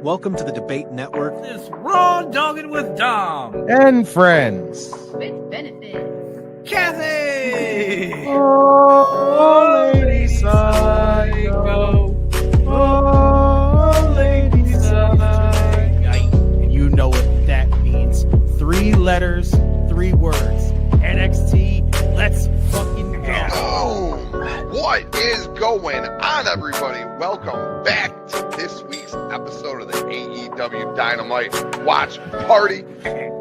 Welcome to the Debate Network. This Raw Dogging with Dom. And friends. With benefits. Kathy! Oh, lady psycho. Oh, lady psycho. You know what that means. 3 letters, 3 words. NXT, let's fucking go. Oh, what is going on, everybody? Welcome back to this week's episode of the AEW Dynamite Watch Party.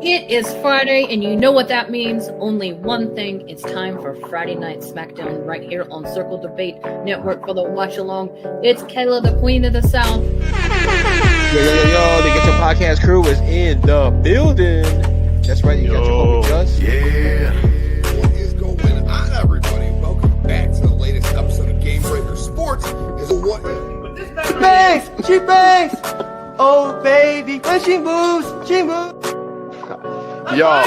It is Friday, and you know what that means. Only one thing. It's time for Friday Night SmackDown right here on Circle Debate Network for the watch along. It's Kayla, the Queen of the South. Yo, the Get Your Podcast crew is in the building. That's right, you got your homie Gus. Yeah. What is going on, everybody? Welcome back to the latest episode of Game Breaker Sports. She bangs! Oh, baby, when she moves, she moves. Yo.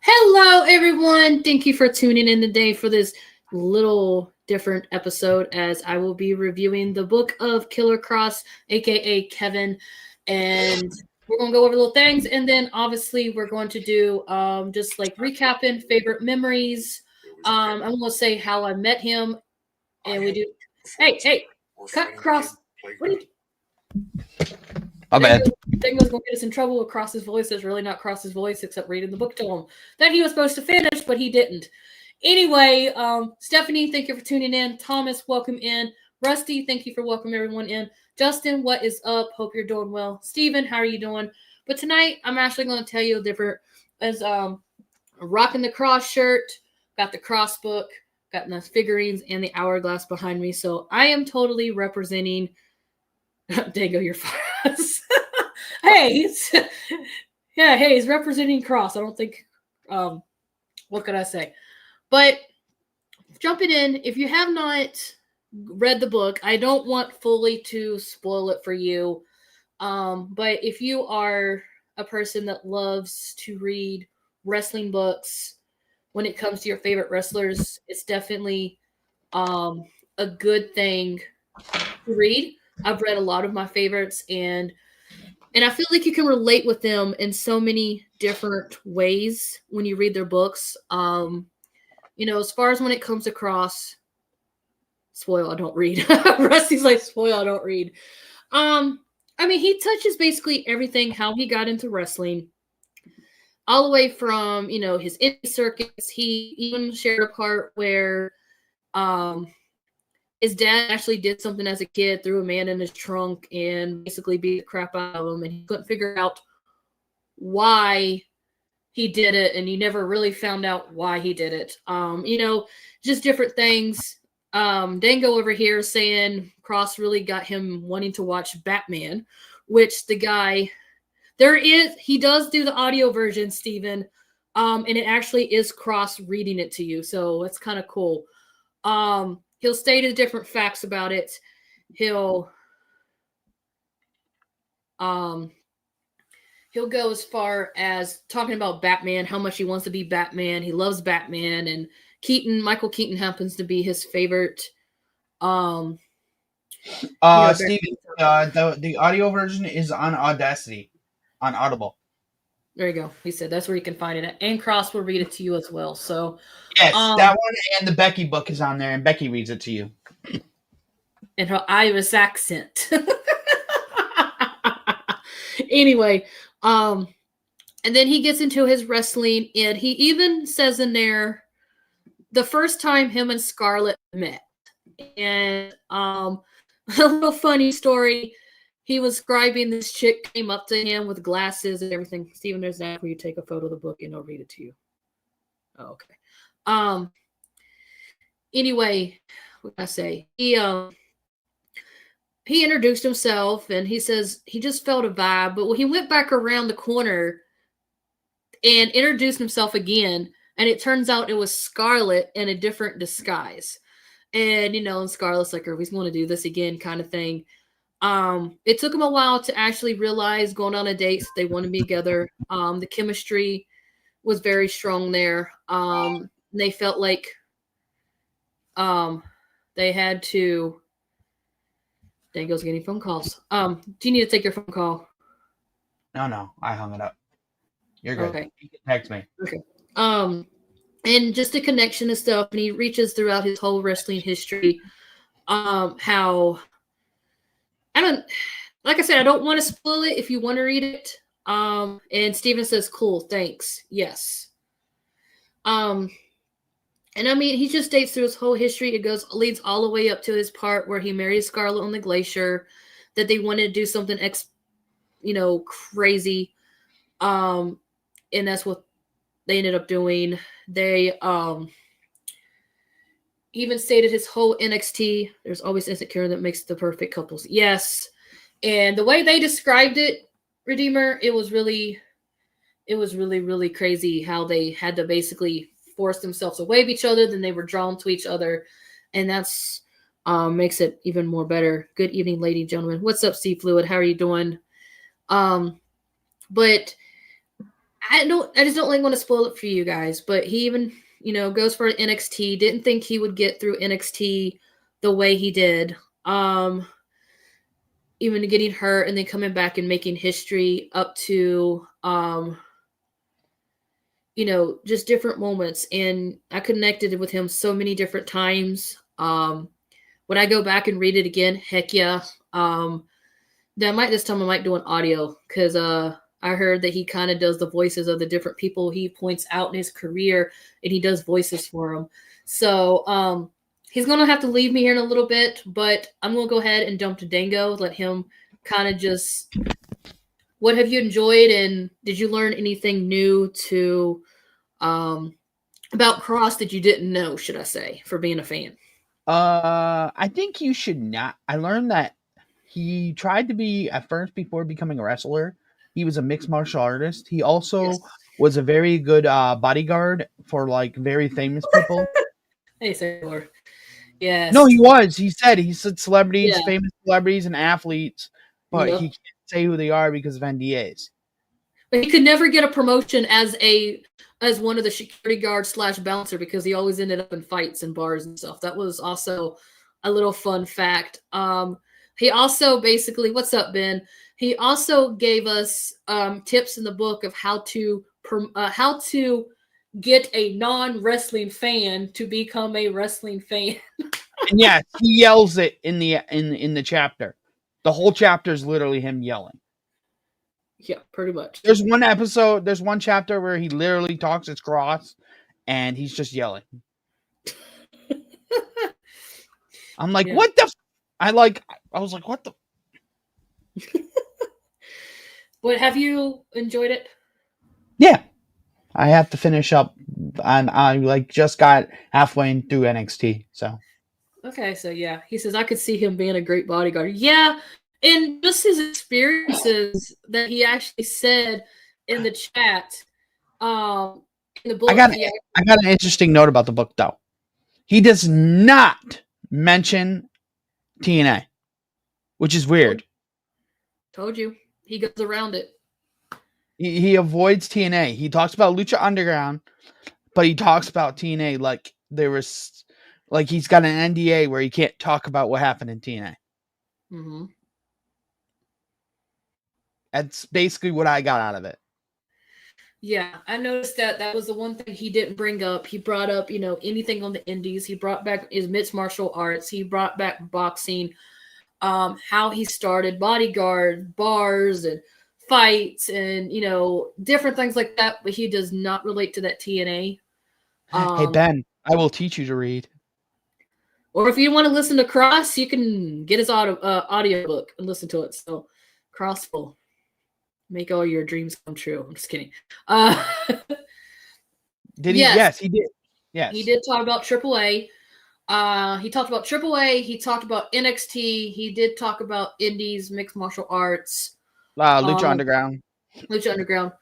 Hello, everyone. Thank you for tuning in today for this little different episode as I will be reviewing the book of KillerKross, aka Kevin, and we're going to go over little things, and then obviously we're going to do just like recapping favorite memories. I'm going to say how I met him, and we do. Hey, cut Cross. What are you? My bad. Thing was going to get us in trouble with Cross's voice. That's really not Cross's voice, except reading the book to him that he was supposed to finish, but he didn't. Anyway, Stephanie, thank you for tuning in. Thomas, welcome in. Rusty, thank you for welcoming everyone in. Justin, what is up? Hope you're doing well. Steven, how are you doing? But tonight, I'm actually going to tell you a different, as rocking the Cross shirt, got the Cross book, got nice figurines, and the hourglass behind me. So I am totally representing. Dango, you're fast. Hey, he's representing Cross. I don't think, what could I say? But jumping in, if you have not read the book, I don't want fully to spoil it for you. But if you are a person that loves to read wrestling books, when it comes to your favorite wrestlers, it's definitely a good thing to read. I've read a lot of my favorites, and I feel like you can relate with them in so many different ways when you read their books. As far as when it comes to Cross, spoil, I don't read. Rusty's like, spoil, I don't read. He touches basically everything, how he got into wrestling, all the way from, his indie circuits. He even shared a part where, his dad actually did something as a kid, threw a man in his trunk and basically beat the crap out of him. And he couldn't figure out why he did it. And he never really found out why he did it. Just different things. Dango over here saying Cross really got him wanting to watch Batman, which the guy, he does do the audio version, Steven. And it actually is Cross reading it to you. So that's kind of cool. He'll state the different facts about it. He'll go as far as talking about Batman, how much he wants to be Batman. He loves Batman, and Michael Keaton happens to be his favorite. Steven, the audio version is on Audacity, on Audible. There you go. He said that's where you can find it at. And Cross will read it to you as well. So yes, that one and the Becky book is on there, and Becky reads it to you. In her Irish accent. Anyway, And then he gets into his wrestling, and he even says in there the first time him and Scarlett met. And a little funny story. He was scribing, this chick came up to him with glasses and everything. Steven, there's that where you take a photo of the book and I'll read it to you. Oh, okay. Anyway, what did I say? He introduced himself and he says he just felt a vibe, but when he went back around the corner and introduced himself again, and it turns out it was Scarlett in a different disguise. And, and Scarlett's like, are we going to do this again kind of thing. It took him a while to actually realize going on a date that they want to be together. The chemistry was very strong there. They felt like they had to. Dango's getting phone calls. Do you need to take your phone call? No, I hung it up. You're good. Okay. You can text me. Okay. And just the connection and stuff, and he reaches throughout his whole wrestling history. How like I said, I don't want to spoil it if you want to read it. And Steven says, cool, thanks. Yes. And I mean, he just dates through his whole history. It leads all the way up to his part where he marries Scarlett on the glacier, that they wanted to do something crazy. And that's what they ended up doing. They even stated his whole NXT, there's always insecure that makes the perfect couples. Yes. And the way they described it, Redeemer, it was really, really crazy how they had to basically force themselves away from each other. Then they were drawn to each other. And that's makes it even more better. Good evening, ladies and gentlemen. What's up, Sea Fluid? How are you doing? But I just don't want to spoil it for you guys, but he even, goes for NXT. Didn't think he would get through NXT the way he did. Even getting hurt and then coming back and making history up to, just different moments. And I connected with him so many different times. When I go back and read it again, heck yeah. This time I might do an audio because, I heard that he kind of does the voices of the different people he points out in his career, and he does voices for them. So he's going to have to leave me here in a little bit, but I'm going to go ahead and jump to Dango, let him kind of just, what have you enjoyed, and did you learn anything new about Cross that you didn't know, should I say, for being a fan? I think you should not. I learned that he tried to be, at first, before becoming a wrestler, he was a mixed martial artist. He also was a very good bodyguard for very famous people. Hey, Sailor. Yes. No, he was. He said celebrities, famous celebrities, and athletes, but he can't say who they are because of NDAs. But he could never get a promotion as one of the security guards / bouncer because he always ended up in fights and bars and stuff. That was also a little fun fact. He also basically, what's up, Ben? He also gave us tips in the book of how to get a non-wrestling fan to become a wrestling fan. And yeah, he yells it in the chapter. The whole chapter is literally him yelling. Yeah, pretty much. There's one chapter where he literally talks as Cross, and he's just yelling. I'm like, what the? I was like, what the? But have you enjoyed it? Yeah, I have to finish up, and I just got halfway through NXT. So okay, so yeah, he says I could see him being a great bodyguard. Yeah, and just his experiences that he actually said in the chat, in the book. I got an interesting note about the book though. He does not mention TNA, which is weird. Told you. He goes around it. He avoids TNA. He talks about Lucha Underground, but he talks about TNA like he's got an NDA where he can't talk about what happened in TNA. Mm-hmm. That's basically what I got out of it. Yeah, I noticed that was the one thing he didn't bring up. He brought up, anything on the indies. He brought back his mixed martial arts. He brought back boxing. How he started bodyguard, bars, and fights and, different things like that, but he does not relate to that TNA. Hey, Ben, I will teach you to read. Or if you want to listen to Cross, you can get his audio book and listen to it. So Cross will make all your dreams come true. I'm just kidding. Did he? Yes, he did. Yes. He did talk about AAA. He talked about AAA. He talked about NXT. He did talk about indies, mixed martial arts. Lucha Underground. Lucha Underground.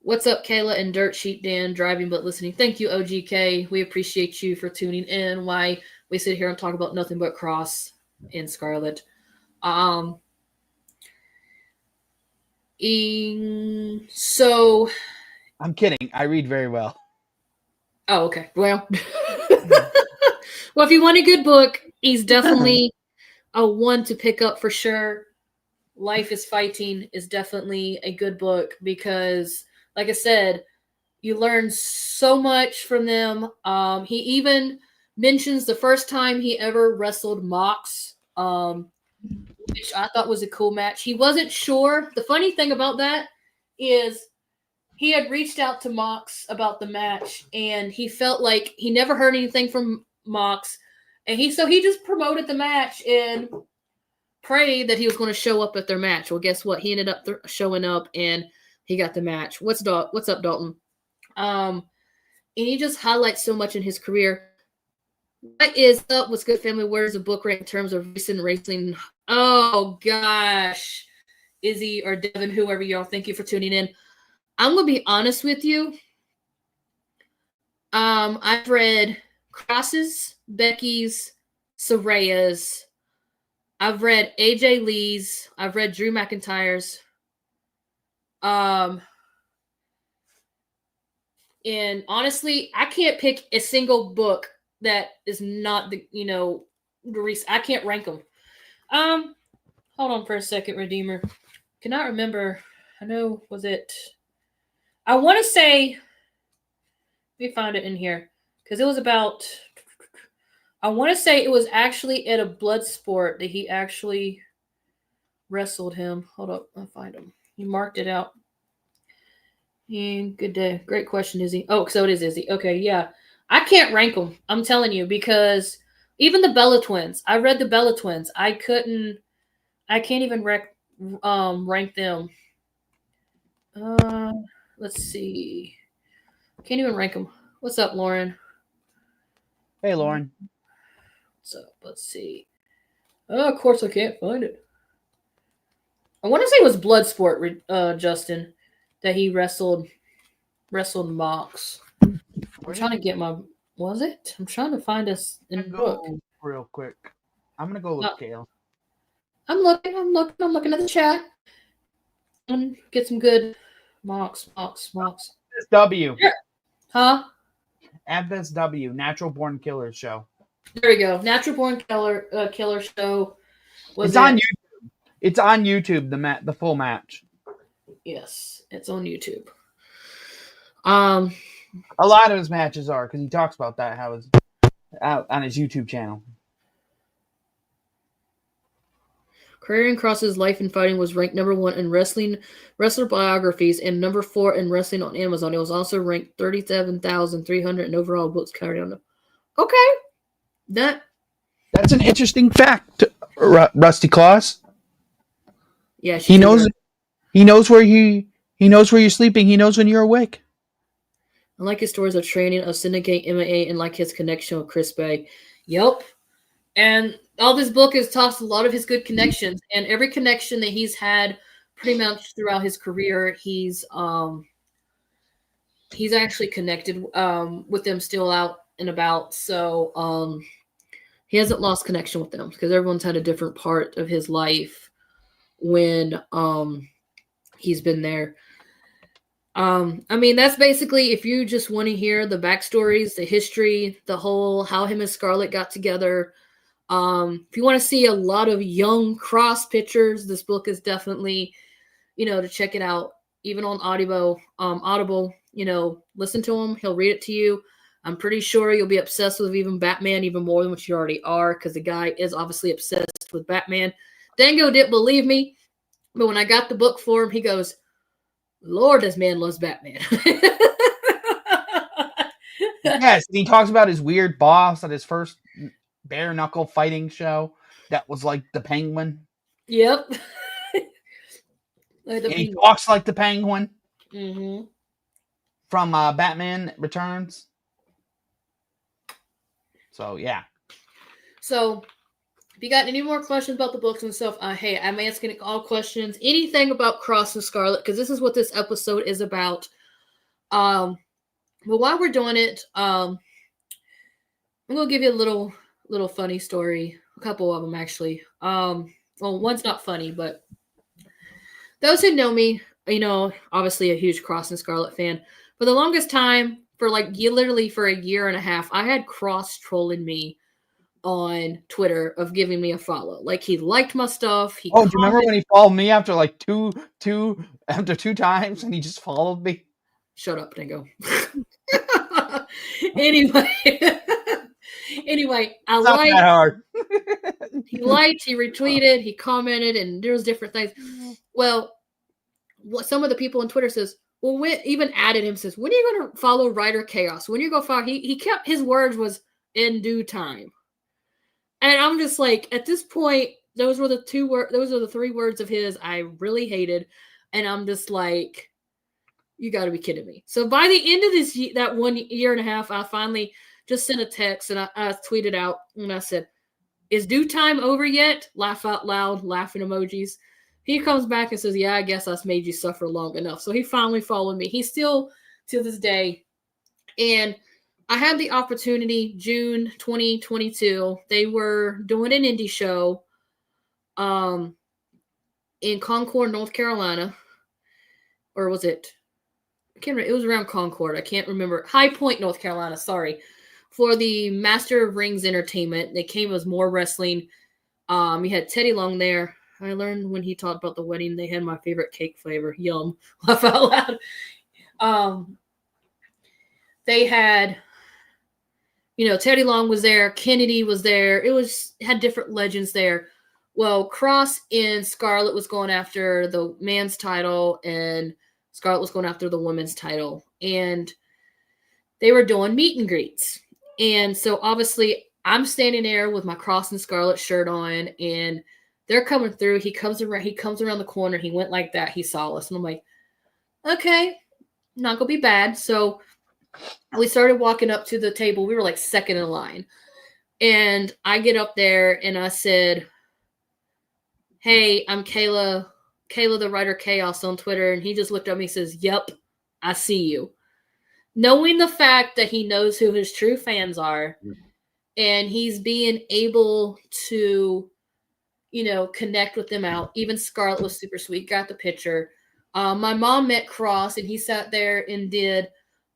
What's up, Kayla and Dirt Sheet Dan, driving but listening. Thank you, OGK. We appreciate you for tuning in. Why we sit here and talk about nothing but Cross and Scarlett. So I'm kidding. I read very well. Oh, okay. Well, well, if you want a good book, he's definitely a one to pick up for sure. Life is Fighting is definitely a good book because, like I said, you learn so much from them. He even mentions the first time he ever wrestled Mox, which I thought was a cool match. He wasn't sure. The funny thing about that is he had reached out to Mox about the match, and he felt like he never heard anything from Mox, and he just promoted the match and prayed that he was going to show up at their match. Well, guess what? He ended up showing up, and he got the match. What's up, Dalton? And he just highlights so much in his career. What is up? What's good, family? Where's the book rank in terms of recent racing? Oh gosh, Izzy or Devin, whoever you are, thank you for tuning in. I'm gonna be honest with you. I've read Cross's, Becky's, Soraya's. I've read AJ Lee's. I've read Drew McIntyre's. And honestly, I can't pick a single book that is not the I can't rank them. Hold on for a second, Redeemer. Cannot remember. I know, was it? I want to say, let me find it in here because it was about. I want to say it was actually at a blood sport that he actually wrestled him. Hold up, I'll find him. He marked it out. And good day. Great question, Izzy. Oh, so it is Izzy. Okay, yeah. I can't rank them. I'm telling you because even the Bella Twins. I read the Bella Twins. I can't even rank them. Let's see. Can't even rank them. What's up, Lauren? Hey, Lauren. What's up? Let's see. Oh, of course I can't find it. I want to say it was Bloodsport, Justin, that he wrestled Mox. I'm trying to get my. Was it? I'm trying to find us in the book real quick. I'm gonna go look, Kale. I'm looking at the chat and get some good Mox. W. Yeah. Huh? FSW, Natural Born Killers Show. There we go. Natural Born Killer Show. It's on YouTube. It's on YouTube. The full match. Yes, it's on YouTube. A lot of his matches are because he talks about that how it's out on his YouTube channel. Karrion Kross's Life in Fighting was ranked number 1 in wrestler biographies and number 4 in wrestling on Amazon. It was also ranked 37,300 in overall books carried on them. Okay, that's an interesting fact, Rusty Claus. Yeah, he knows. He knows where you're sleeping. He knows when you're awake. I like his stories of training of Syndicate MMA and like his connection with Chris Bay. Yep. And all this book has talks a lot of his good connections, and every connection that he's had pretty much throughout his career, he's actually connected with them still out and about. So he hasn't lost connection with them because everyone's had a different part of his life when he's been there. I mean, that's basically, if you just want to hear the backstories, the history, the whole, how him and Scarlett got together. If you want to see a lot of young Cross pictures, this book is definitely, to check it out, even on Audible, listen to him. He'll read it to you. I'm pretty sure you'll be obsessed with even Batman, even more than what you already are, because the guy is obviously obsessed with Batman. Dango didn't believe me. But when I got the book for him, he goes, Lord, this man loves Batman. Yes, and he talks about his weird boss at his first bare knuckle fighting show that was like the Penguin. Yep. Like And he talks like the Penguin Mm-hmm. from Batman Returns. So, yeah. So, if you got any more questions about the books and stuff, hey, I'm asking all questions, anything about Cross and Scarlet, because this is what this episode is about. But while we're doing it, I'm gonna give you a little funny story, a couple of them actually. Well, one's not funny, but those who know me, obviously a huge Cross and Scarlet fan. For the longest time, for literally for a year and a half, I had Cross trolling me on Twitter of giving me a follow. Like, he liked my stuff. Do you remember when he followed me after like two times and he just followed me? Shut up, Dingo. Anyway, I Not liked. that hard. He liked, he retweeted, he commented, and there was different things. Well, what some of the people on Twitter says, well, even added him, says, when are you going to follow Rider Chaos? When are you going to follow? He kept his words was in due time. And I'm just like, at this point, those were the three words of his I really hated. And I'm just like, you got to be kidding me. So by the end of that 1 year and a half, I finally just sent a text and I tweeted out and I said, is due time over yet? Laugh out loud, laughing emojis. He comes back and says, yeah, I guess I made you suffer long enough. So he finally followed me. He's still, to this day. And I had the opportunity, June 2022, they were doing an indie show in Concord, North Carolina. Or was it? I can't remember. It was around Concord. I can't remember. High Point, North Carolina, sorry. For the Master of Rings Entertainment. They came as more wrestling. We had Teddy Long there. I learned when he talked about the wedding, they had my favorite cake flavor. Yum. Laugh out loud. They had, Teddy Long was there. Kennedy was there. It had different legends there. Well, Cross and Scarlet was going after the man's title, and Scarlet was going after the women's title. And they were doing meet and greets. And so obviously I'm standing there with my Cross and Scarlet shirt on, and they're coming through. He comes around the corner. He went like that. He saw us. And I'm like, okay, not going to be bad. So we started walking up to the table. We were like second in line. And I get up there and I said, hey, I'm Kayla the Rider Chaos on Twitter. And he just looked at me and says, yep, I see you. Knowing the fact that he knows who his true fans are, and he's being able to, connect with them out. Even Scarlet was super sweet, got the picture. My mom met Cross, and he sat there and did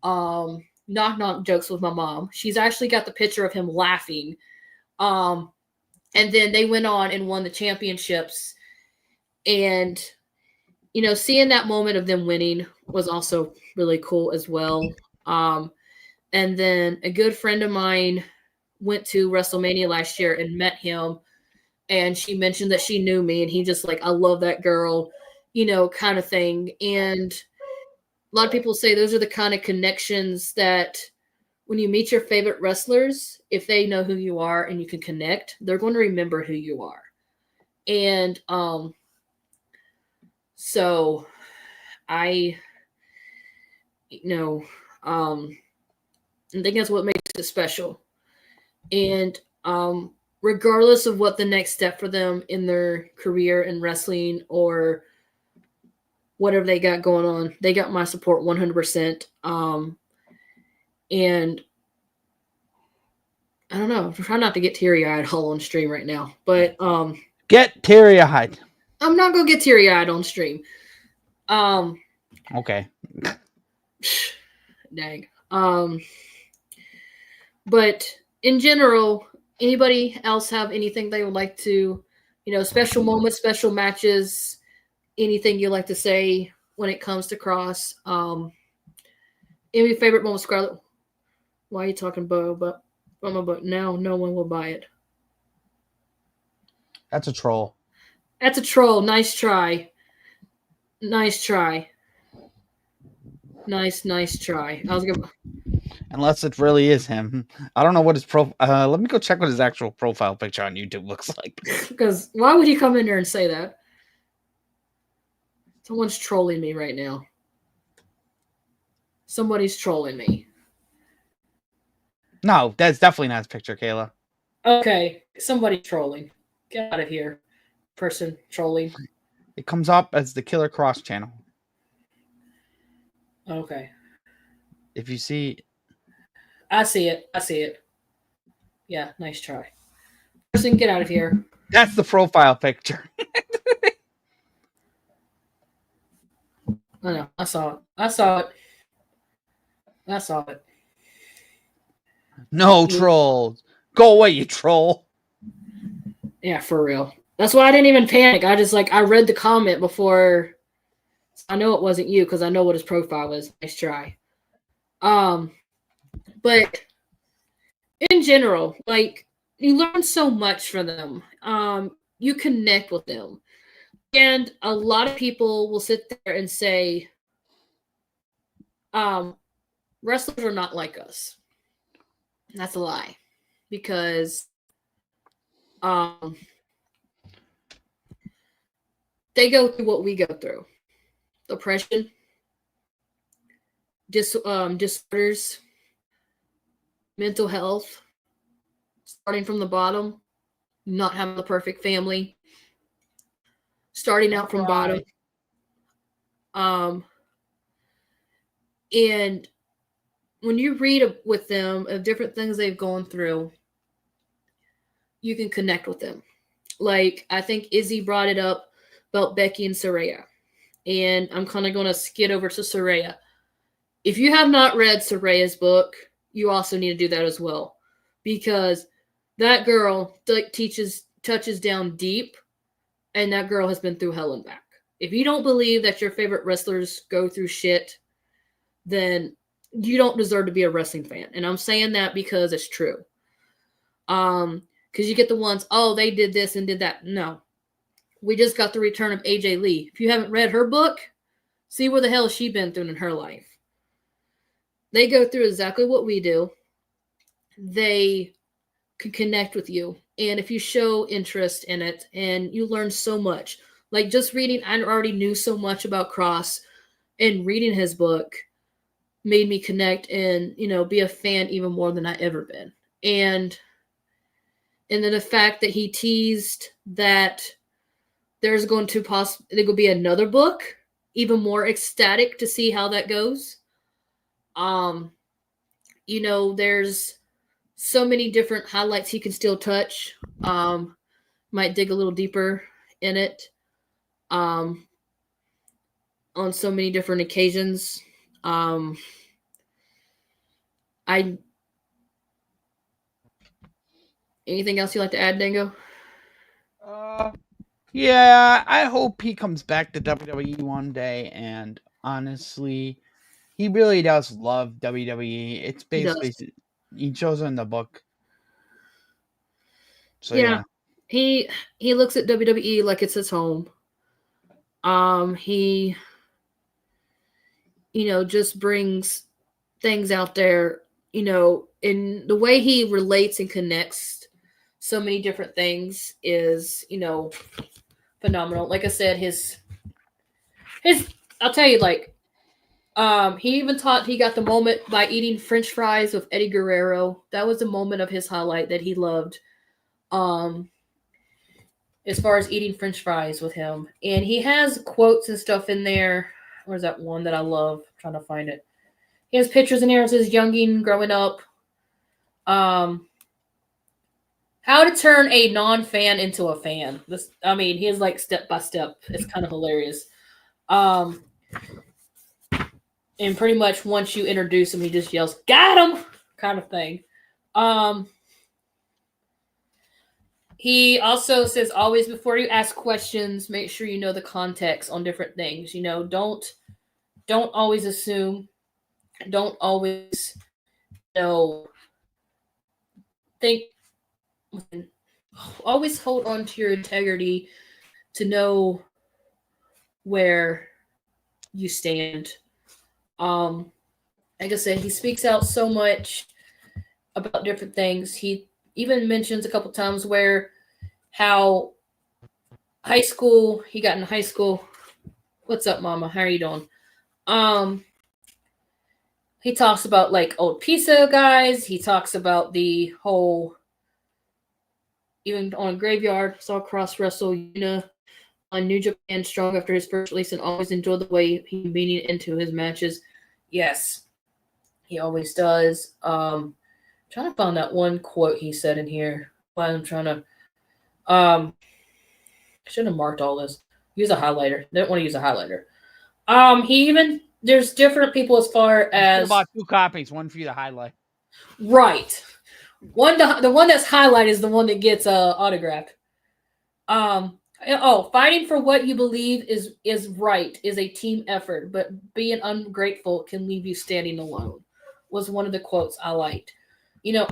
knock-knock jokes with my mom. She's actually got the picture of him laughing. And then they went on and won the championships. And, seeing that moment of them winning was also really cool as well. And then a good friend of mine went to WrestleMania last year and met him. And she mentioned that she knew me. And he just like, I love that girl, kind of thing. And a lot of people say those are the kind of connections that when you meet your favorite wrestlers, if they know who you are and you can connect, they're going to remember who you are. And so I think that's what makes it special. And regardless of what the next step for them in their career in wrestling or whatever they got going on, they got my support 100%. And I don't know, try not to get teary-eyed all on stream right now, but get teary-eyed. I'm not gonna get teary-eyed on stream. Okay. Dang. But in general, anybody else have anything they would like to, special moments, special matches, anything you like to say when it comes to Cross? Any favorite moment, Scarlet? Why are you talking but now no one will buy it. That's a troll. That's a troll. Nice try. Nice try. Nice try. I was gonna. Unless it really is him. I don't know what his let me go check what his actual profile picture on YouTube looks like. Because why would he come in there and say that? Someone's trolling me right now. Somebody's trolling me. No, that's definitely not his picture, Kayla. Okay, somebody's trolling. Get out of here, person trolling. It comes up as the KillerKross channel. Okay. If you see, I see it. Yeah, nice try. Person, get out of here. that's the profile picture. I know. I saw it. No trolls. Go away, you troll. Yeah, for real. That's why I didn't even panic. I just I read the comment before. I know it wasn't you because I know what his profile was. Nice try. But in general, you learn so much from them. You connect with them. And a lot of people will sit there and say, wrestlers are not like us. That's a lie. Because they go through what we go through. Depression, disorders, mental health, starting from the bottom, not having the perfect family, starting out from bottom. And when you read with them of different things they've gone through, you can connect with them. I think Izzy brought it up about Becky and Saraya. And I'm kind of going to skid over to Saraya. If you have not read Saraya's book, you also need to do that as well. Because that girl touches down deep, and that girl has been through hell and back. If you don't believe that your favorite wrestlers go through shit, then you don't deserve to be a wrestling fan. And I'm saying that because it's true. Because you get the ones, oh, they did this and did that. No. We just got the return of AJ Lee. If you haven't read her book, see where the hell she's been through in her life. They go through exactly what we do. They can connect with you. And if you show interest in it, and you learn so much. Just reading, I already knew so much about Cross, and reading his book made me connect and, be a fan even more than I ever been. And then the fact that he teased that there's going to there will be another book, even more ecstatic to see how that goes. There's so many different highlights he can still touch. Might dig a little deeper in it. On so many different occasions. Anything else you'd like to add, Dingo? Yeah, I hope he comes back to WWE one day. And honestly, he really does love WWE. It's basically he shows it in the book. So yeah. He looks at WWE like it's his home. He just brings things out there, in the way he relates and connects so many different things is, phenomenal. Like I said, his I'll tell you, he even he got the moment by eating French fries with Eddie Guerrero. That was a moment of his highlight that he loved. As far as eating French fries with him. And he has quotes and stuff in there. Where's that one that I love? I'm trying to find it. He has pictures in there. It says younging, growing up. How to turn a non-fan into a fan. He has step by step. It's kind of hilarious. And pretty much once you introduce him, he just yells, "Got him!" kind of thing. He also says, always before you ask questions, make sure you know the context on different things. Don't always assume. Don't always think. Always hold on to your integrity to know where you stand. Like I said, he speaks out so much about different things. He even mentions a couple times where how he got into high school. What's up, Mama? How are you doing? He talks about like old pizza guys. He talks about the whole, even on Graveyard, saw Cross wrestle Yuna on New Japan Strong after his first release and always enjoyed the way he leaned into his matches. Yes, he always does. Trying to find that one quote he said in here. While I'm trying to, I should have marked all this. Use a highlighter. Didn't want to use a highlighter. There's different people as far as about 2 copies, one for you to highlight. Right. The one that's highlighted is the one that gets autographed. Fighting for what you believe is right is a team effort, but being ungrateful can leave you standing alone. Was one of the quotes I liked.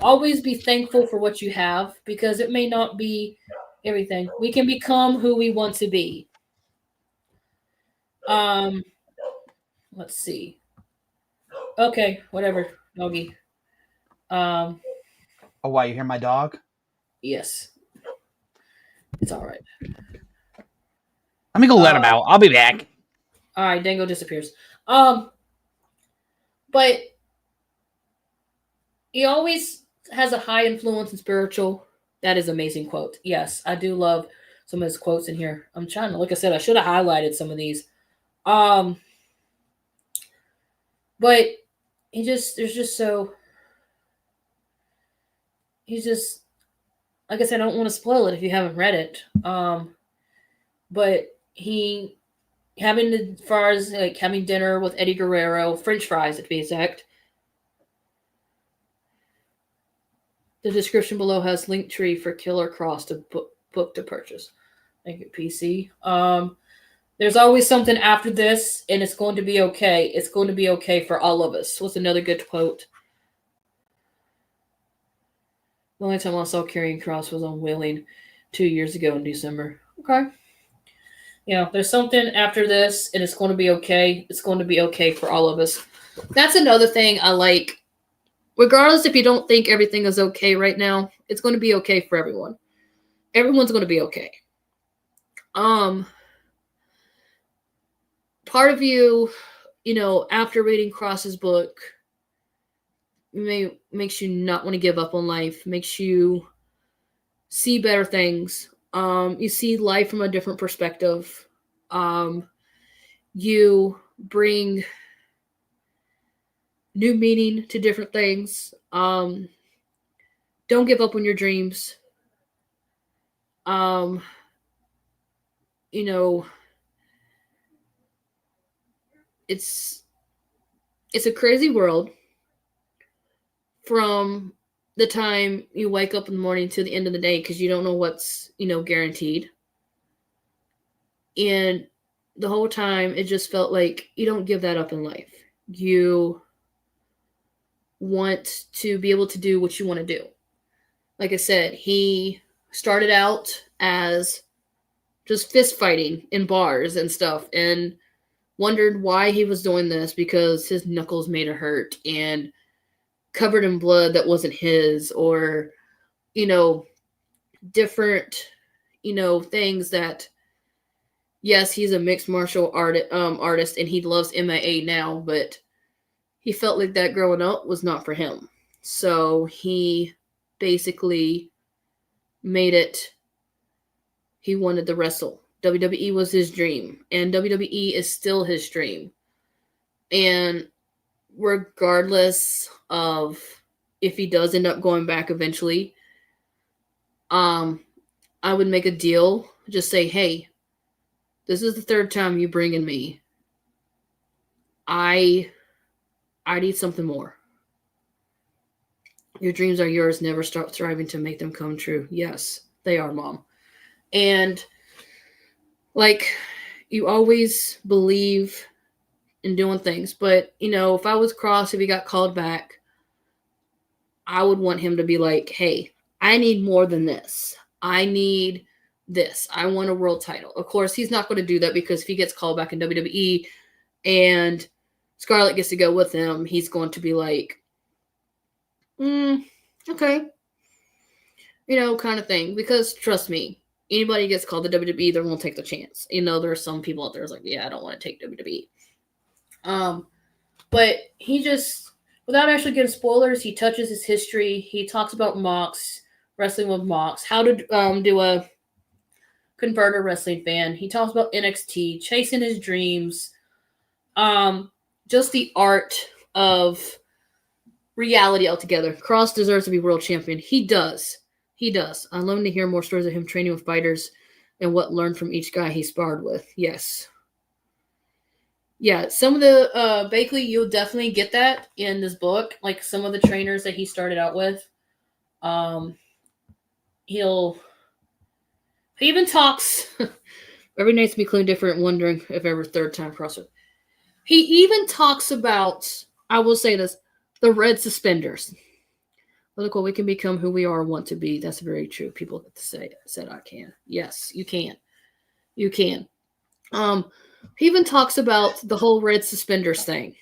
Always be thankful for what you have because it may not be everything. We can become who we want to be. Let's see. Okay, whatever, doggy. Oh, why, you hear my dog? Yes. It's all right. Let me go let him out. I'll be back. All right, Dango disappears. But he always has a high influence in spiritual. That is an amazing quote. Yes, I do love some of his quotes in here. I'm trying to, like I said, I should have highlighted some of these. But he's just, like I said, I don't want to spoil it if you haven't read it. But having dinner with Eddie Guerrero, French fries to be exact. The description below has link tree for KillerKross to book to purchase. Thank you, PC. There's always something after this, and it's going to be okay. It's going to be okay for all of us. What's another good quote? The only time I saw Karrion Kross was on Wheeling 2 years ago in December. Okay. There's something after this, and it's going to be okay. It's going to be okay for all of us. That's another thing I like. Regardless if you don't think everything is okay right now, it's going to be okay for everyone. Everyone's going to be okay. Part of you, after reading Cross's book, makes you not want to give up on life, makes you see better things. You see life from a different perspective. You bring new meaning to different things. Don't give up on your dreams. It's a crazy world from the time you wake up in the morning to the end of the day because you don't know what's, guaranteed. And the whole time it just felt like you don't give that up in life. You want to be able to do what you want to do. Like I said, he started out as just fist fighting in bars and stuff and wondered why he was doing this because his knuckles made it hurt and covered in blood that wasn't his, or different things that, yes, he's a mixed martial artist and he loves MMA now, but he felt like that growing up was not for him. So he basically made it, he wanted to wrestle. WWE was his dream, and WWE is still his dream. And regardless of if he does end up going back eventually, I would make a deal. Just say, hey, this is the third time you bringing me. I need something more. Your dreams are yours. Never stop striving to make them come true. Yes, they are, Mom. And you always believe in doing things. But, if I was Cross, if he got called back, I would want him to be like, hey, I need more than this. I need this. I want a world title. Of course, he's not going to do that because if he gets called back in WWE, and Scarlett gets to go with him, he's going to be like, okay. Kind of thing. Because trust me, anybody gets called to WWE, they're going to take the chance. There are some people out there who's like, yeah, I don't want to take WWE. But he just, without actually getting spoilers, he touches his history. He talks about Mox, wrestling with Mox, how to do a convert a wrestling fan. He talks about NXT, chasing his dreams, just the art of reality altogether. Cross deserves to be world champion. He does. I love to hear more stories of him training with fighters and what learned from each guy he sparred with. Yes. Yeah, some of the basically you'll definitely get that in this book. Like some of the trainers that he started out with. He even talks every night's be clean different, wondering if ever third time crosser. He even talks about, I will say this, the red suspenders. Look, we can become who we are and want to be. That's very true. People get to said I can. Yes, you can. You can. He even talks about the whole red suspenders thing.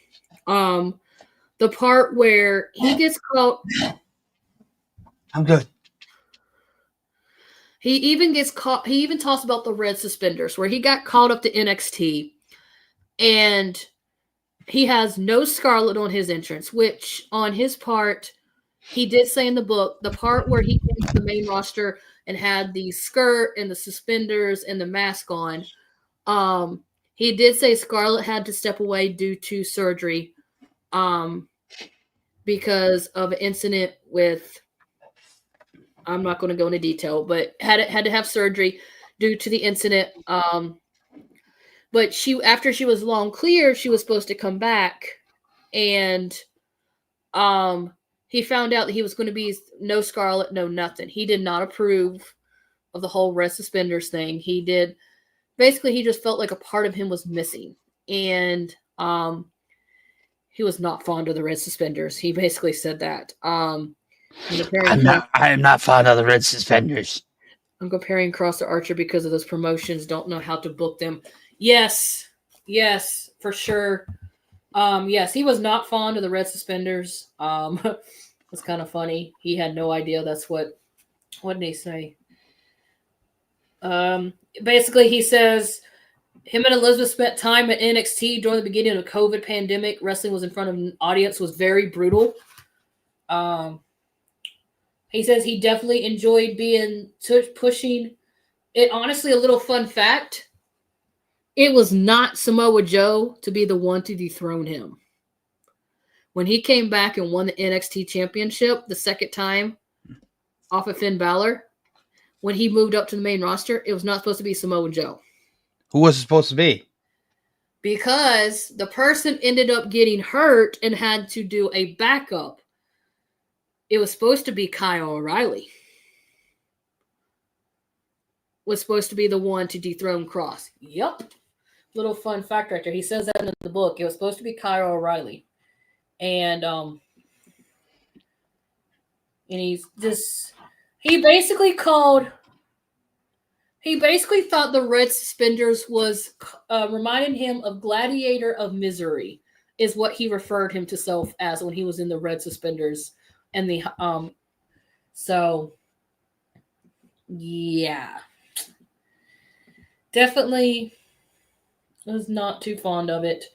The part where he gets caught. I'm good. He even gets caught. He even talks about the red suspenders where he got called up to NXT and he has no Scarlet on his entrance, which on his part, he did say in the book, the part where he came to the main roster and had the skirt and the suspenders and the mask on, he did say Scarlett had to step away due to surgery because of an incident with, I'm not going to go into detail, but had to have surgery due to the incident. But after she was long clear, she was supposed to come back, and he found out that he was going to be no Scarlet, no nothing. He did not approve of the whole red suspenders thing. He just felt like a part of him was missing, and he was not fond of the red suspenders. He basically said that. I am not fond of the red suspenders. I'm comparing Cross to Archer because of those promotions. Don't know how to book them. Yes, for sure. Yes, he was not fond of the red suspenders. It's kind of funny. He had no idea that's what did he say? Basically, he says him and Elizabeth spent time at NXT during the beginning of the COVID pandemic. Wrestling was in front of an audience, was very brutal. He says he definitely enjoyed being pushing it. Honestly, a little fun fact. It was not Samoa Joe to be the one to dethrone him. When he came back and won the NXT championship the second time off of Finn Balor, when he moved up to the main roster, it was not supposed to be Samoa Joe. Who was it supposed to be? Because the person ended up getting hurt and had to do a backup. It was supposed to be Kyle O'Reilly. Was supposed to be the one to dethrone Cross. Yep. Little fun fact right there. He says that in the book. It was supposed to be Kyle O'Reilly. And he basically thought the red suspenders was reminding him of Gladiator of Misery, is what he referred himself as when he was in the red suspenders. And so yeah, definitely was not too fond of it.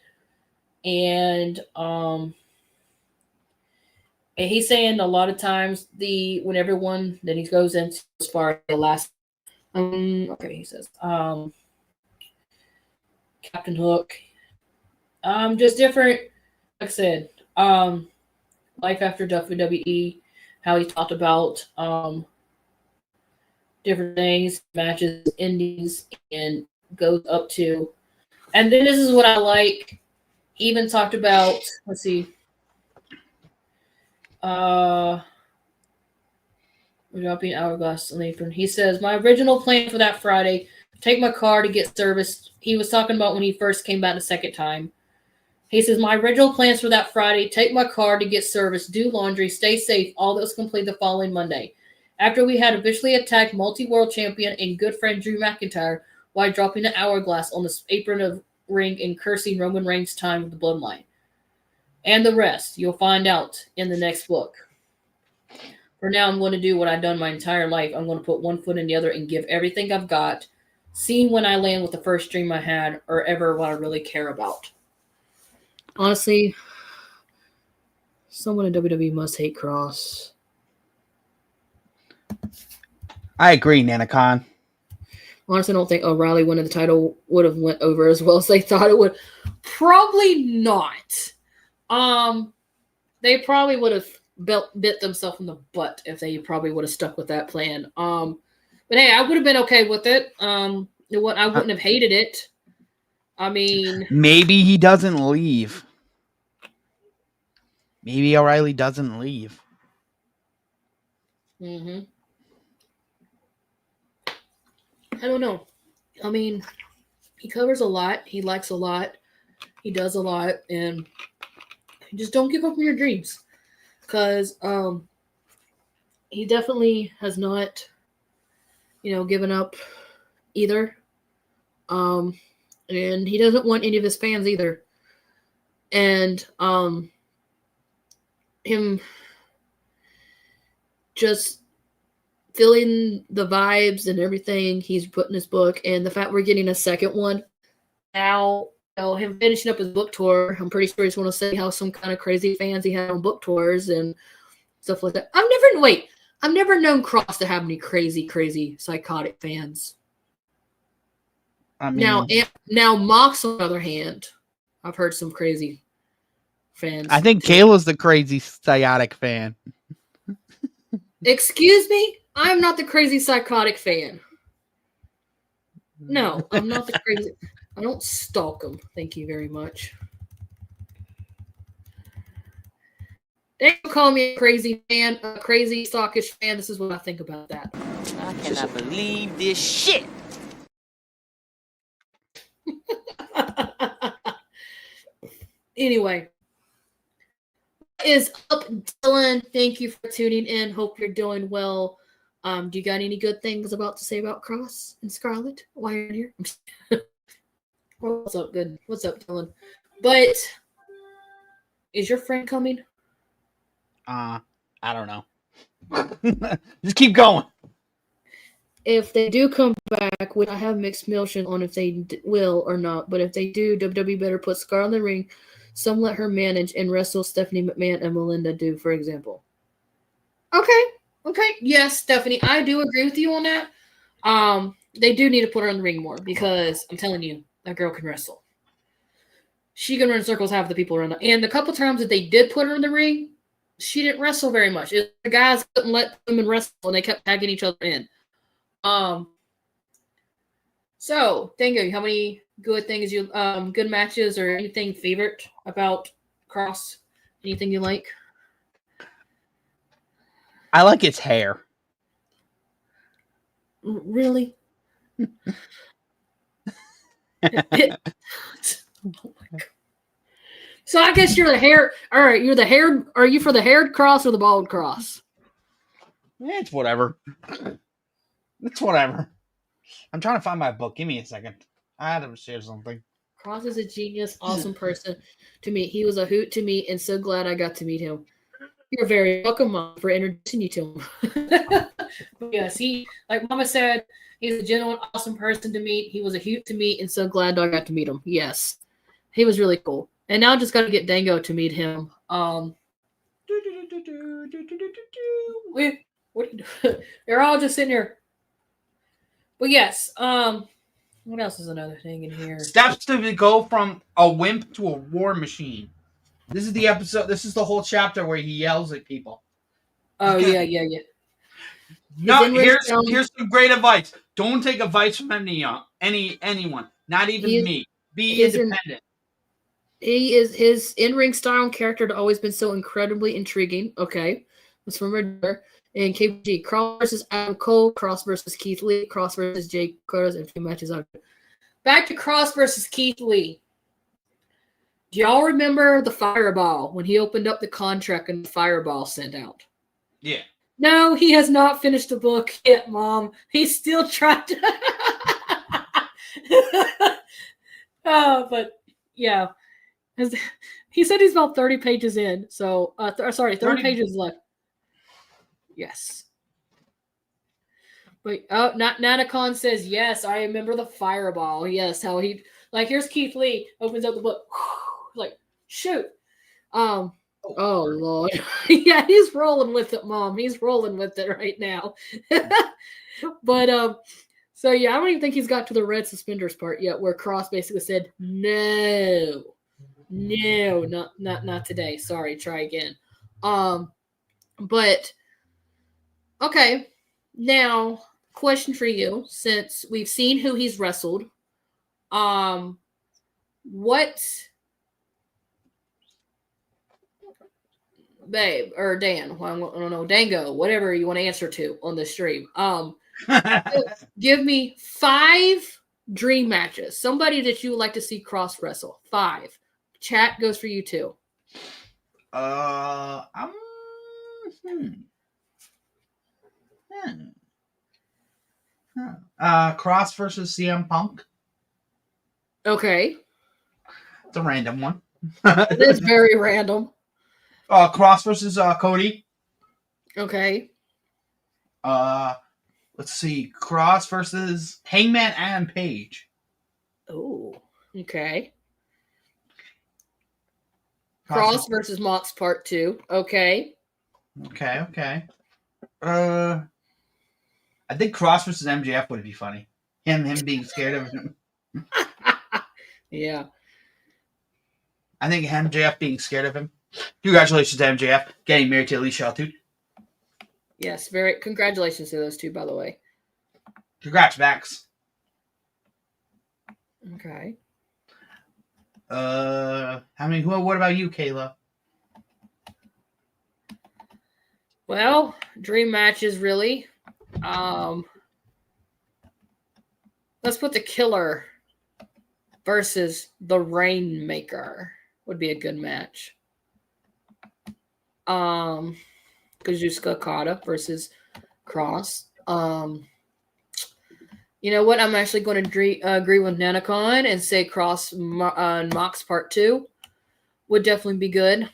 And he's saying a lot of times when everyone that he goes into as far as the last he says Captain Hook, just different, like I said, life after WWE, how he talked about different things, matches, indies, and goes up to, and then this is what I like. He even talked about, let's see, dropping Hourglass on the apron. He says, my original plan for that Friday, take my car to get serviced. He was talking about when he first came back the second time. He says, my original plans for that Friday, take my car to get serviced, do laundry, stay safe, all that was complete the following Monday. After we had officially attacked multi-world champion and good friend Drew McIntyre while dropping the Hourglass on the apron of ring and cursing Roman Reigns' time with the bloodline. And the rest, you'll find out in the next book. For now, I'm going to do what I've done my entire life. I'm going to put one foot in the other and give everything I've got, seeing when I land with the first dream I had, or ever what I really care about. Honestly, someone in WWE must hate Cross. I agree, Nanacon. Honestly, I don't think O'Reilly winning the title would have went over as well as they thought it would. Probably not. They probably would have bit themselves in the butt if they probably would have stuck with that plan. But hey, I would have been okay with it. I wouldn't have hated it. I mean, maybe he doesn't leave. Maybe O'Reilly doesn't leave. I don't know. I mean, he covers a lot. He likes a lot. He does a lot, and just don't give up on your dreams, because he definitely has not, given up either. And he doesn't want any of his fans either. And him just feeling the vibes and everything he's put in his book, and the fact we're getting a second one now, him finishing up his book tour, I'm pretty sure he's going to say how some kind of crazy fans he had on book tours and stuff like that. I've never known Cross to have any crazy psychotic fans. I mean, now Mox, on the other hand, I've heard some crazy fans. I think Kayla's the crazy psychotic fan. Excuse me? I'm not the crazy psychotic fan. No, I'm not the crazy. I don't stalk them. Thank you very much. They call me a crazy fan, a crazy stalkish fan. This is what I think about that. I cannot believe this shit. Anyway. What is up, Dylan? Thank you for tuning in. Hope you're doing well. Do you got any good things to say about Cross and Scarlett while you're here? What's up, good? What's up, Dylan? But is your friend coming? I don't know. Just keep going. If they do come back, I have mixed emotion on if they will or not. But if they do, WWE better put Scarlett in the ring. Some let her manage and wrestle Stephanie McMahon and Melinda do, for example. Okay. Yes, Stephanie, I do agree with you on that. They do need to put her in the ring more, because I'm telling you, that girl can wrestle. She can run circles half the people around her. And the couple times that they did put her in the ring, she didn't wrestle very much. The guys couldn't let women wrestle, and they kept tagging each other in. So, Dango, how many good things good matches or anything favorite about Cross? Anything you like? I like its hair. Really? Oh my God. So I guess you're the hair. All right, you're the hair. Are you for the haired cross or the bald cross? It's whatever. It's whatever. I'm trying to find my book. Give me a second. I had to share something. Cross is a genius, awesome person to meet. He was a hoot to meet, and so glad I got to meet him. You're very welcome, Mom, for introducing you to him. Yes, like Mama said, he's a genuine, awesome person to meet. He was a hoot to meet, and so glad I got to meet him. Yes, he was really cool. And now I just got to get Dango to meet him. Wait, what are you doing? They're all just sitting here. But yes, what else is another thing in here? Steps to go from a wimp to a war machine. This is the episode. This is the whole chapter where he yells at people. Oh yeah. No, here's some great advice. Don't take advice from anyone, not even me. Be independent. His in-ring style and character had always been so incredibly intriguing. Okay, that's from Riddler. And KG, Cross versus Adam Cole, Cross versus Keith Lee, Cross versus Jake Curtis, and a few matches out. Back to Cross versus Keith Lee. Do y'all remember the fireball when he opened up the contract and the fireball sent out? Yeah. No, he has not finished the book yet, Mom. He's still trying to. But yeah, he said he's about 30 pages in. So, 30 pages left. Yes. But Nanacon says yes. I remember the fireball. Yes, how he here's Keith Lee opens up the book, like shoot. Oh Lord, yeah, he's rolling with it, Mom. He's rolling with it right now. But so yeah, I don't even think he's got to the red suspenders part yet, where Cross basically said no, not today. Sorry, try again. But okay, now question for you, since we've seen who he's wrestled, what, babe or Dan, I don't know, Dango, whatever you want to answer to on the stream, give me 5 dream matches, somebody that you would like to see Cross wrestle. 5. Chat goes for you too. Cross versus CM Punk. Okay. It's a random one. It is very random. Cross versus Cody. Okay. Let's see. Cross versus Hangman and Page. Oh, okay. Cross versus Mox Part 2. Okay. Okay. I think Cross versus MJF would be funny. Him being scared of him. Yeah. I think MJF being scared of him. Congratulations to MJF getting married to Alicia Altitude. Yes, very congratulations to those two, by the way. Congrats, Max. Okay. What about you, Kayla? Well, dream matches really. Let's put the Killer versus the Rainmaker would be a good match. Kazuchika Okada versus Cross. You know what? I'm actually going to agree with Nanacon and say Cross and Mox Part 2 would definitely be good.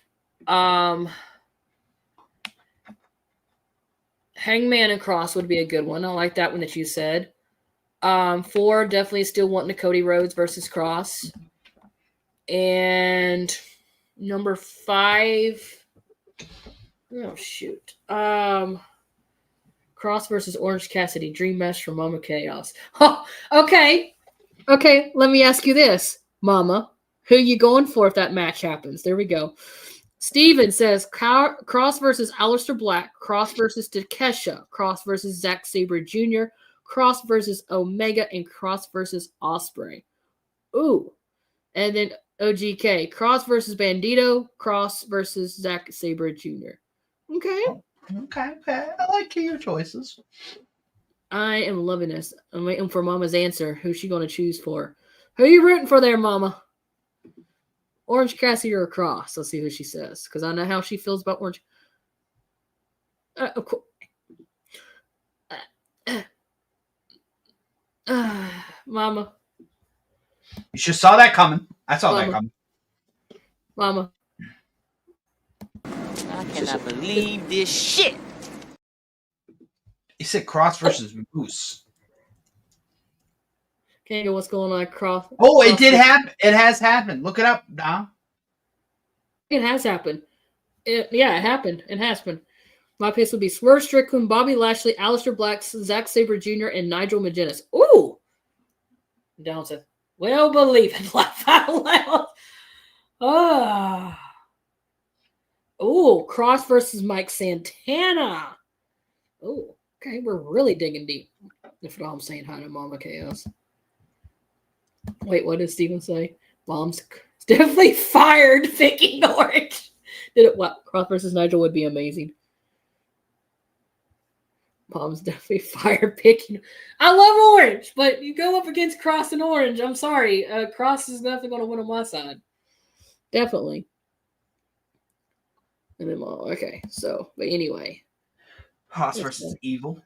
Hangman and Cross would be a good one. I like that one that you said. 4, definitely still wanting the Cody Rhodes versus Cross. And number 5, oh shoot. Cross versus Orange Cassidy, dream match for Mama Chaos. Oh, okay. Okay, let me ask you this, Mama. Who you going for if that match happens? There we go. Steven says Cross versus Aleister Black, Cross versus GETCHO, Cross versus Zack Sabre Jr., Cross versus Omega, and Cross versus Ospreay. Ooh. And then OGK, Cross versus Bandito, Cross versus Zack Sabre Jr. Okay. Okay. I like your choices. I am loving this. I'm waiting for Mama's answer. Who's she going to choose for? Who are you rooting for there, Mama? Orange Cassidy or Cross? Let's see who she says, because I know how she feels about Orange. Of course. Mama. You just saw that coming. I saw that coming. Mama. I cannot believe this shit. You said Cross versus Moose. Can't go what's going on, Cross. Oh, it did happen. It has happened. Look it up, Dom. It has happened. It happened. It has been. My picks would be Swerve Strickland, Bobby Lashley, Aleister Black, Zack Sabre Jr., and Nigel McGuinness. Ooh! Down said, well, believe it. Laugh out loud. Oh, Cross versus Mike Santana. Oh, okay. We're really digging deep. If I'm saying hi to Mama Chaos. Wait, what did Steven say? Mom's definitely fired picking Orange. Did it what? Cross versus Nigel would be amazing. Mom's definitely fired picking. I love Orange, but you go up against Cross and Orange. I'm sorry. Cross is definitely going to win on my side. Definitely. And then, okay. So, but anyway. Cross versus Evil.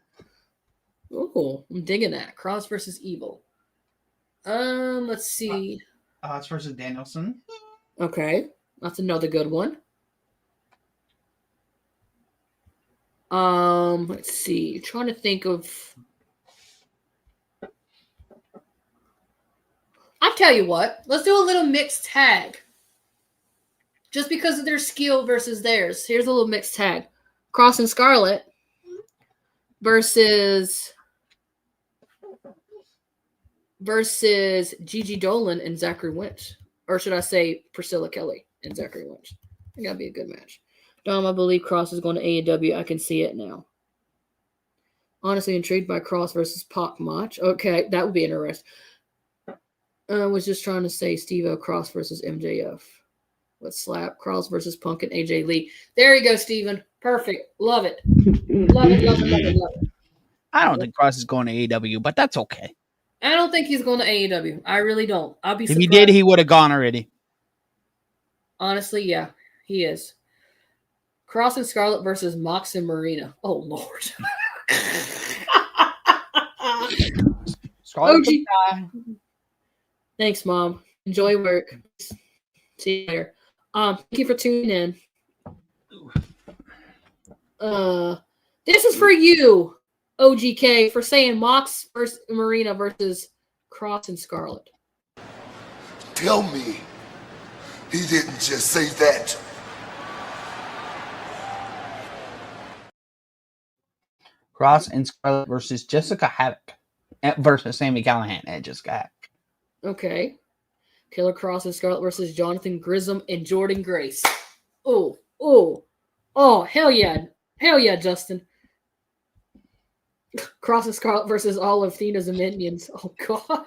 Oh, I'm digging that. Cross versus Evil. Let's see. It's versus Danielson. Okay, that's another good one. Let's see. Trying to think of. I'll tell you what. Let's do a little mixed tag. Just because of their skill versus theirs. Here's a little mixed tag. Cross and Scarlet versus Gigi Dolan and Zachary Winch. Or should I say Priscilla Kelly and Zachary Winch. It gotta be a good match. Dom, I believe Cross is going to AEW. I can see it now. Honestly intrigued by Cross versus Pac match. Okay, that would be interesting. I was just trying to say Steve-O Cross versus MJF. Let's slap Cross versus Punk and AJ Lee. There you go, Steven. Perfect. Love it. Love it, love it, love it, love it. I don't think Cross is going to AEW, but that's okay. I don't think he's going to AEW. I really don't. I'll be If surprised. he did, he would have gone already. Honestly, yeah, he is. Cross and Scarlet versus Mox and Marina. Oh, Lord. Scarlet. Thanks, Mom. Enjoy work. See you later. Thank you for tuning in. This is for you, OGK, for saying Mox versus Marina versus Cross and Scarlet. Tell me he didn't just say that. Cross and Scarlet versus Jessica Havoc versus Sami Callihan and Jessica Havoc. Okay. KillerKross and Scarlet versus Jonathan Grissom and Jordan Grace. Oh, hell yeah. Hell yeah, Justin. Cross and Scarlet versus all of Thena's minions. Oh, God.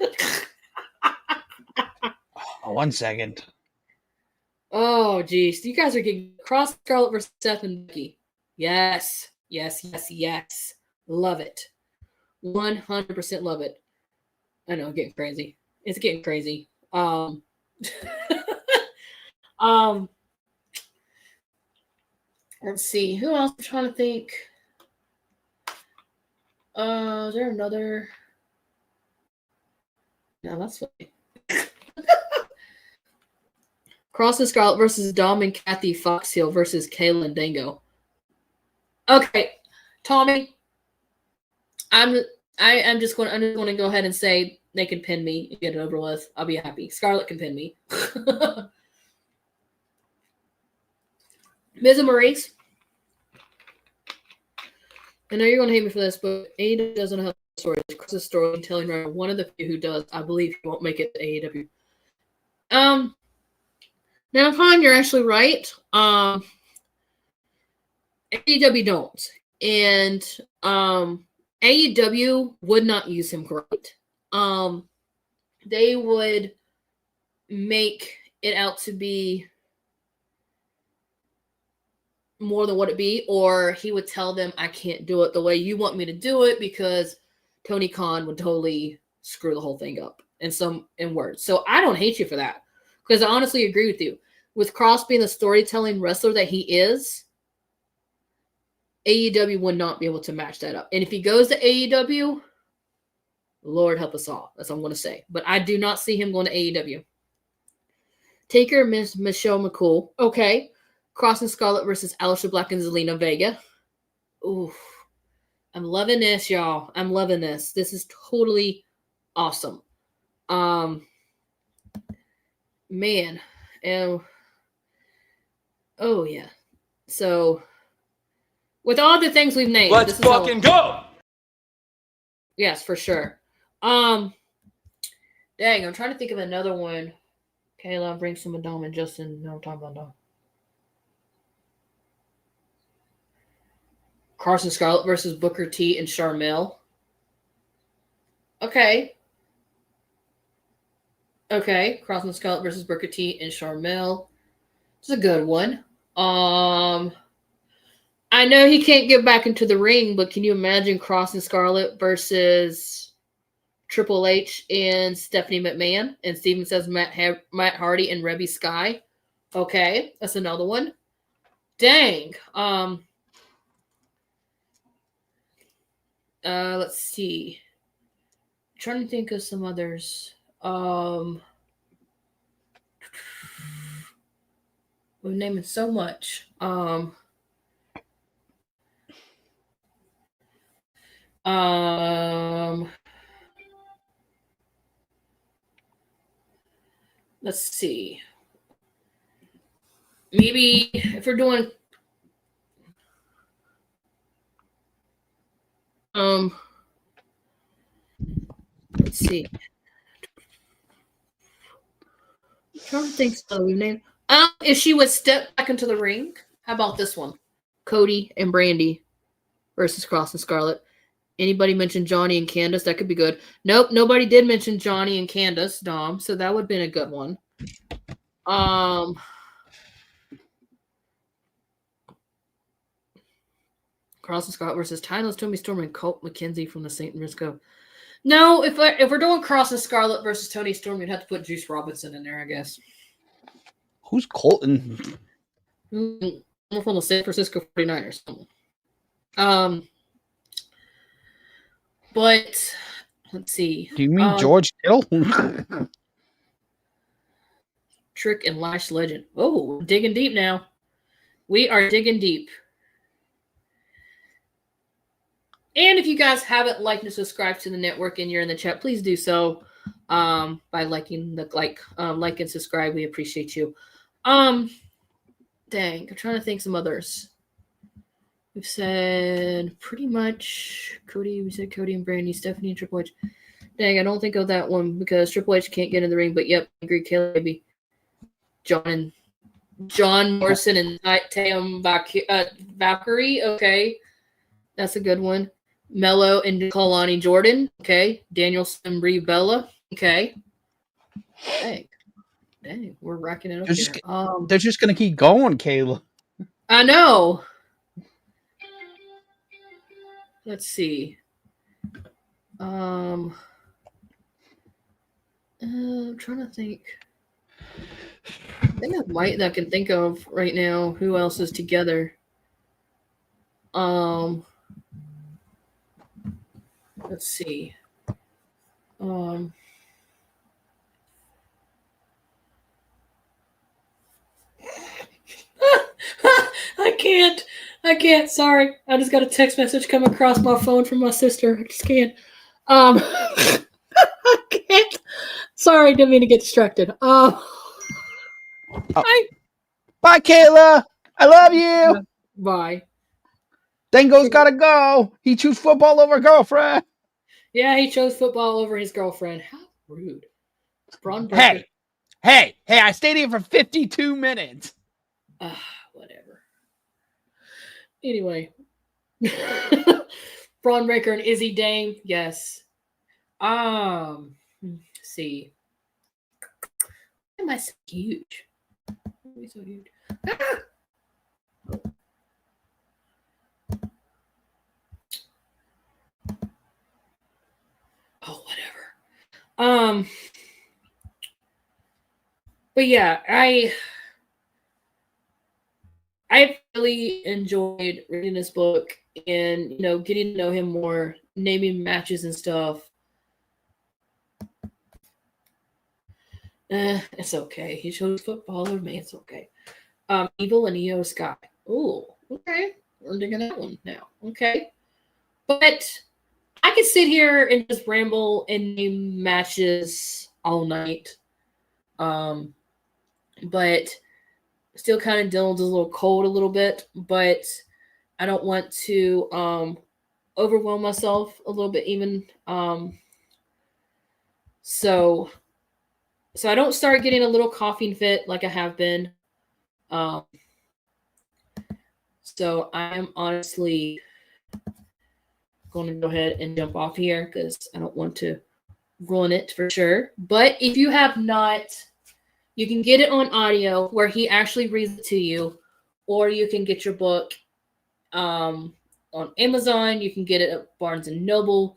Oh, 1 second. Oh, geez. You guys are getting Cross and Scarlet versus Seth and Becky. Yes. Yes, yes, yes. Love it. 100% love it. I know, getting crazy. It's getting crazy. Let's see. Who else I'm trying to think? Is there another? No, that's funny. Cross and Scarlet versus Dom and Kathy Foxhill versus Kayla and Dango. Okay, Tommy. I'm just going to go ahead and say they can pin me and get it over with. I'll be happy. Scarlett can pin me. Miz and Maurice. I know you're going to hate me for this, but AEW doesn't have stories. Chris's storytelling writer, one of the few who does. I believe he won't make it to AEW. Now, Han, you're actually right. AEW don't. And AEW would not use him great. They would make it out to be more than what it be, or he would tell them, I can't do it the way you want me to do it because Tony Khan would totally screw the whole thing up in words. So I don't hate you for that because I honestly agree with you. With Cross being the storytelling wrestler that he is, AEW would not be able to match that up. And if he goes to AEW, Lord help us all. That's what I'm going to say. But I do not see him going to AEW. Taker, Michelle McCool. Okay. Cross and Scarlet versus Aleister Black and Zelina Vega. Ooh. I'm loving this, y'all. I'm loving this. This is totally awesome. Man. Oh, yeah. So, with all the things we've named, Let's fucking go! Yes, for sure. Dang, I'm trying to think of another one. Kayla, bring some of Dom and Justin. No, I'm talking about Dom. Carson Scarlett versus Booker T and Sharmell. Okay. Carson Scarlett versus Booker T and Sharmell. It's a good one. I know he can't get back into the ring, but can you imagine Cross and Scarlett versus Triple H and Stephanie McMahon? And Steven says Matt Hardy and Rebby Sky. Okay, that's another one. Dang. Let's see. I'm trying to think of some others. We're naming so much. Let's see. Maybe if we're doing let's see. I'm trying to think so we've named if she would step back into the ring. How about this one? Cody and Brandy versus Cross and Scarlett. Anybody mentioned Johnny and Candace? That could be good. Nope, nobody did mention Johnny and Candace, Dom. So that would have been a good one. Cross and Scarlett versus Tyler, Tommy Storm, and Colt McKenzie from the St. Briscoe. No, if we're doing Cross and Scarlett versus Tony Storm, you'd have to put Juice Robinson in there, I guess. Who's Colton? From the San Francisco 49ers. But let's see. Do you mean George Kittle? Trick and Lash Legend. Oh, we're digging deep now. We are digging deep. And if you guys haven't liked and subscribed to the network and you're in the chat, please do so by liking the like and subscribe. We appreciate you. Dang, I'm trying to think some others. We've said pretty much Cody. We said Cody and Brandy, Stephanie and Triple H. Dang, I don't think of that one because Triple H can't get in the ring. But yep, I agree. Kayla, maybe John Morrison and Tam Valkyrie. Okay, that's a good one. Mello and Kalani Jordan. Okay, Danielson, Brie Bella. Okay, dang, we're racking it up. They're just gonna keep going, Kayla. I know. Let's see. I'm trying to think. I think that I can think of right now. Who else is together? Let's see. I can't. Sorry. I just got a text message come across my phone from my sister. I just can't. I can't. Sorry, didn't mean to get distracted. Bye, Kayla. I love you. Bye. Dango's gotta go. He chose football over girlfriend. Yeah, he chose football over his girlfriend. How rude. Hey, I stayed here for 52 minutes. Whatever. Anyway. Braun Breaker and Izzy Dame. Yes. Let's see. Why am I so huge? Why am I so huge? Oh, whatever. But yeah, I really enjoyed reading this book and, getting to know him more, naming matches and stuff. It's okay. He chose football over me. It's okay. Evil and Io Sky. Oh, okay. We're digging that one now. Okay. But I could sit here and just ramble and name matches all night. But still kind of dealing with a little cold a little bit, but I don't want to overwhelm myself a little bit even. So I don't start getting a little coughing fit like I have been. So I'm honestly going to go ahead and jump off here because I don't want to ruin it for sure. But if you have not, you can get it on audio where he actually reads it to you, or you can get your book on Amazon. You can get it at Barnes and Noble,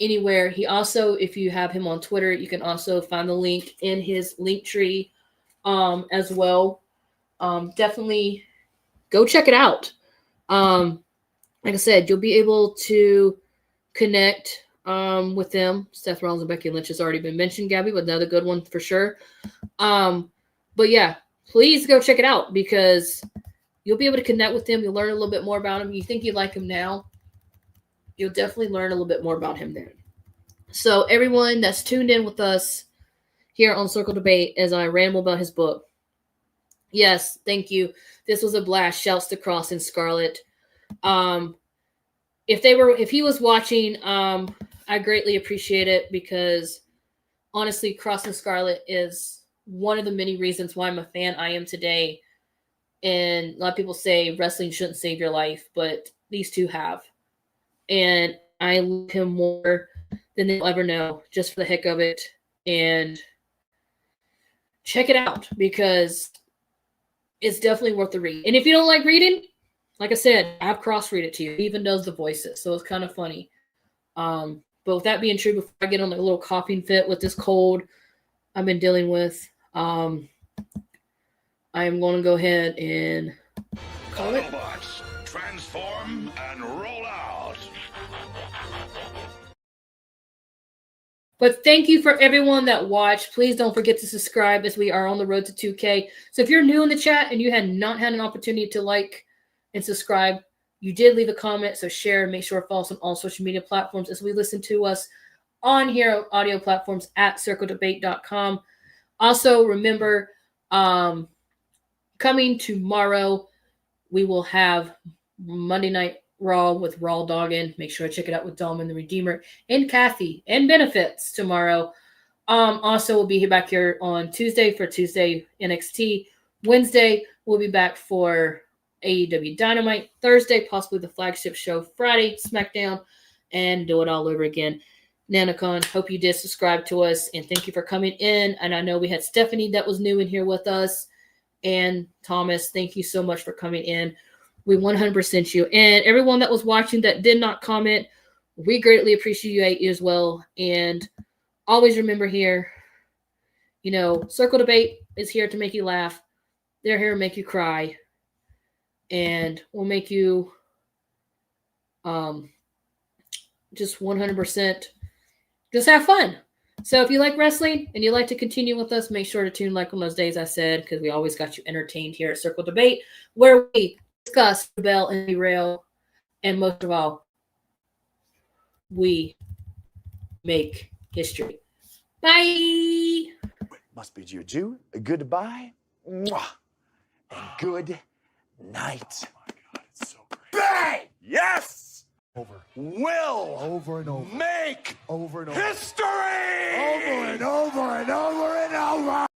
anywhere. He also, if you have him on Twitter, you can also find the link in his link tree as well. Definitely go check it out. Like I said, you'll be able to connect with them. Seth Rollins and Becky Lynch has already been mentioned, Gabby, but another good one for sure. But yeah, please go check it out because you'll be able to connect with him. You'll learn a little bit more about him. You think you like him now, you'll definitely learn a little bit more about him then. So everyone that's tuned in with us here on Circle Debate as I ramble about his book. Yes, thank you. This was a blast. Shouts to Cross and Scarlett. If he was watching, I greatly appreciate it because honestly, Cross and Scarlett is one of the many reasons why I'm a fan I am today. And a lot of people say wrestling shouldn't save your life, but these two have. And I love him more than they'll ever know, just for the heck of it. And check it out because it's definitely worth the read. And if you don't like reading, like I said, I have Cross read it to you. He even does the voices, so it's kind of funny. But with that being true, before I get on a little coughing fit with this cold I've been dealing with, I am going to go ahead and call it. Autobots, transform and roll out. But thank you for everyone that watched. Please don't forget to subscribe as we are on the road to 2K. So if you're new in the chat and you had not had an opportunity to like and subscribe, you did leave a comment. So share and make sure to follow us on all social media platforms as we listen to us on here audio platforms at circledebate.com. Also, remember, coming tomorrow, we will have Monday Night Raw with Raw Doggin. Make sure to check it out with Dom and the Redeemer and Kathy and Benefits tomorrow. Also, we'll be back here on Tuesday for Tuesday NXT. Wednesday, we'll be back for AEW Dynamite. Thursday, possibly the flagship show. Friday, SmackDown, and do it all over again. Nanocon, hope you did subscribe to us, and thank you for coming in. And I know we had Stephanie that was new in here with us, and Thomas, thank you so much for coming in. We 100% you. And everyone that was watching that did not comment, we greatly appreciate you as well. And always remember here, Circle Debate is here to make you laugh. They're here to make you cry. And we'll make you just 100% just have fun. So if you like wrestling and you like to continue with us, make sure to tune like on those days I said, because we always got you entertained here at Circle Debate, where we discuss, rebel, and derail, and most of all, we make history. Bye! Must bid you adieu, a goodbye, mwah, and good night. Oh my God, it's so great. Bang! Yes! Over. Will Over and over. make Over and over. history! Over and over and over and over.